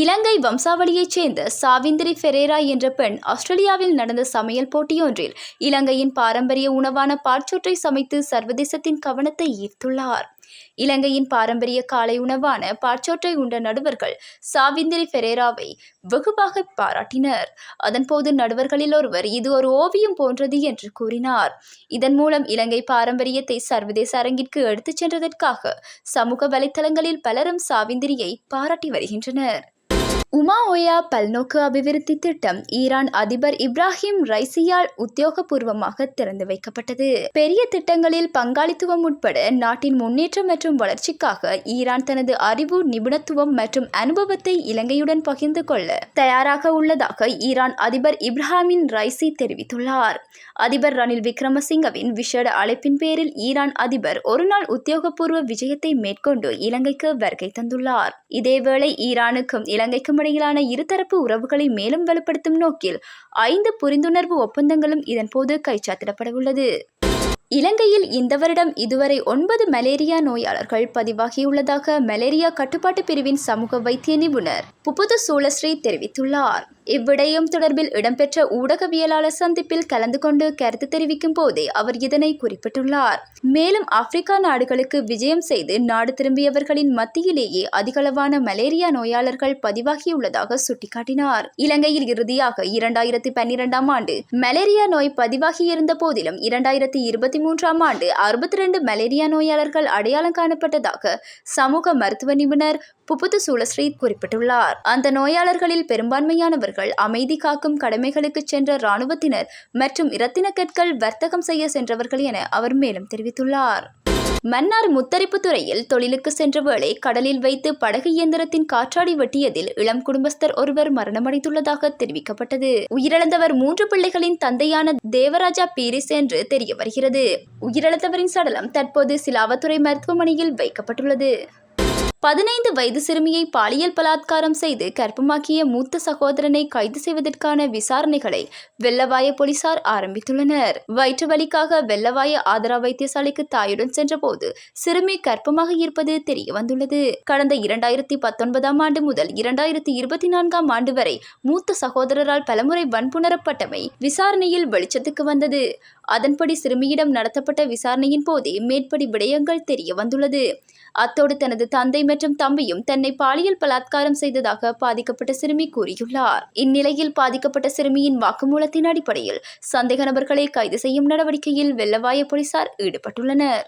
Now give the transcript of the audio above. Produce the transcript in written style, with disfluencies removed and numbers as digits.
இலங்கை வம்சாவளியைச் சேர்ந்த சாவிந்திரி ஃபெரேரா என்ற பெண் ஆஸ்திரேலியாவில் நடந்த சமையல் போட்டியொன்றில் இலங்கையின் பாரம்பரிய உணவான பாற்சோற்றை சமைத்து சர்வதேசத்தின் கவனத்தை ஈர்த்துள்ளார். இலங்கையின் பாரம்பரிய காலை உணவான பாற்சோற்றை உண்ட நடுவர்கள் சாவிந்திரி ஃபெரேராவை வெகுவாக பாராட்டினர். அதன்போது நடுவர்களில் ஒருவர் இது ஒரு ஓவியம் போன்றது என்று கூறினார். இதன் மூலம் இலங்கை பாரம்பரியத்தை சர்வதேச அரங்கிற்கு எடுத்துச் சென்றதற்காக சமூக வலைத்தளங்களில் பலரும் சாவிந்திரியை பாராட்டி வருகின்றனர். உமா ஓயா பல்நோக்கு அபிவிருத்தி திட்டம் ஈரான் அதிபர் இப்ராஹிம் ரைசியால் உத்தியோகபூர்வமாக திறந்து வைக்கப்பட்டது. பெரிய திட்டங்களில் பங்காளித்துவம் உட்பட நாட்டின் முன்னேற்றம் மற்றும் வளர்ச்சிக்காக ஈரான் தனது அறிவு, நிபுணத்துவம் மற்றும் அனுபவத்தை இலங்கையுடன் பகிர்ந்து கொள்ள தயாராக உள்ளதாக ஈரான் அதிபர் இப்ராஹிம் ரைசி தெரிவித்துள்ளார். அதிபர் ரணில் விக்ரமசிங்கவின் விசேட அழைப்பின் பேரில் ஈரான் அதிபர் ஒருநாள் உத்தியோகபூர்வ விஜயத்தை மேற்கொண்டு இலங்கைக்கு வருகை தந்துள்ளார். இதேவேளை ஈரானுக்கும் இலங்கைக்கும் இடையிலான இருதரப்பு உறவுகளை மேலும் வலுப்படுத்தும் நோக்கில் 5 புரிந்துணர்வு ஒப்பந்தங்களும் இதன்போது கைச்சாத்திடப்பட உள்ளது. இலங்கையில் இந்த வருடம் இதுவரை 9 மலேரியா நோயாளர்கள் பதிவாகியுள்ளதாக மலேரியா கட்டுப்பாட்டு பிரிவின் சமூக வைத்திய நிபுணர் புபுது சூலஸ்ரீ தெரிவித்துள்ளார். இவ்விடயம் தொடர்பில் இடம்பெற்ற ஊடகவியலாளர் சந்திப்பில் கலந்து கொண்டு கருத்து தெரிவிக்கும் போதே அவர் இதனை குறிப்பிட்டுள்ளார். மேலும் ஆப்பிரிக்கா நாடுகளுக்கு விஜயம் செய்து நாடு திரும்பியவர்களின் மத்தியிலேயே அதிகளவான மலேரியா நோயாளர்கள் பதிவாகியுள்ளதாக சுட்டிக்காட்டினார். இலங்கையில் இறுதியாக 2012ஆம் ஆண்டு மலேரியா நோய் பதிவாகியிருந்த போதிலும் 2023ஆம் ஆண்டு 62 மலேரியா நோயாளர்கள் அடையாளம் காணப்பட்டதாக சமூக மருத்துவ நிபுணர் புபுது சூலஸ்ரீ குறிப்பிட்டுள்ளார். அந்த நோயாளர்களில் பெரும்பான்மையானவர்கள் அமைதி காக்கும் கடமைகளுக்கு சென்ற இராணுவத்தினர் மற்றும் இரத்தின கற்கள் வர்த்தகம் செய்ய சென்றவர்கள் என அவர் மேலும் தெரிவித்துள்ளார். மன்னார் முத்தரிப்பு துறையில் தொழிலுக்கு சென்ற வேளை கடலில் வைத்து படகு இயந்திரத்தின் காற்றாடி வெட்டியதில் இளம் குடும்பஸ்தர் ஒருவர் மரணமடைந்துள்ளதாக தெரிவிக்கப்பட்டது. உயிரிழந்தவர் 3 பிள்ளைகளின் தந்தையான தேவராஜா பீரிஸ் என்று தெரிய வருகிறது. உயிரிழந்தவரின் சடலம் தற்போது சிலாவத்துறை மருத்துவமனையில் வைக்கப்பட்டுள்ளது. 15 வயது சிறுமியை பாலியல் பலாத்காரம் செய்து கர்ப்பமாக்கிய மூத்த சகோதரனை கைது செய்வதற்கான விசாரணைகளை வெள்ளவாய போலீசார் ஆரம்பித்துள்ளனர். வயிற்று வலிக்காக வெள்ளவாய ஆதரா வைத்தியசாலைக்கு தாயுடன் சென்றபோது சிறுமி கர்ப்பமாக இருப்பது தெரிய வந்துள்ளது. கடந்த 2019ஆம் ஆண்டு முதல் 2024ஆம் ஆண்டு வரை மூத்த சகோதரரால் பலமுறை வன்புணரப்பட்டமை விசாரணையில் வெளிச்சத்துக்கு வந்தது. அதன்படி சிறுமியிடம் நடத்தப்பட்ட விசாரணையின் போதே மேற்படி விடயங்கள் தெரிய வந்துள்ளது. அத்தோடு தனது தந்தை மற்றும் தம்பியும் தன்னை பாலியல் பலாத்காரம் செய்ததாக பாதிக்கப்பட்ட சிறுமி கூறியுள்ளார். இந்நிலையில் பாதிக்கப்பட்ட சிறுமியின் வாக்குமூலத்தின் அடிப்படையில் சந்தேக நபர்களை கைது செய்யும் நடவடிக்கையில் வெள்ளவாய போலீசார் ஈடுபட்டுள்ளனர்.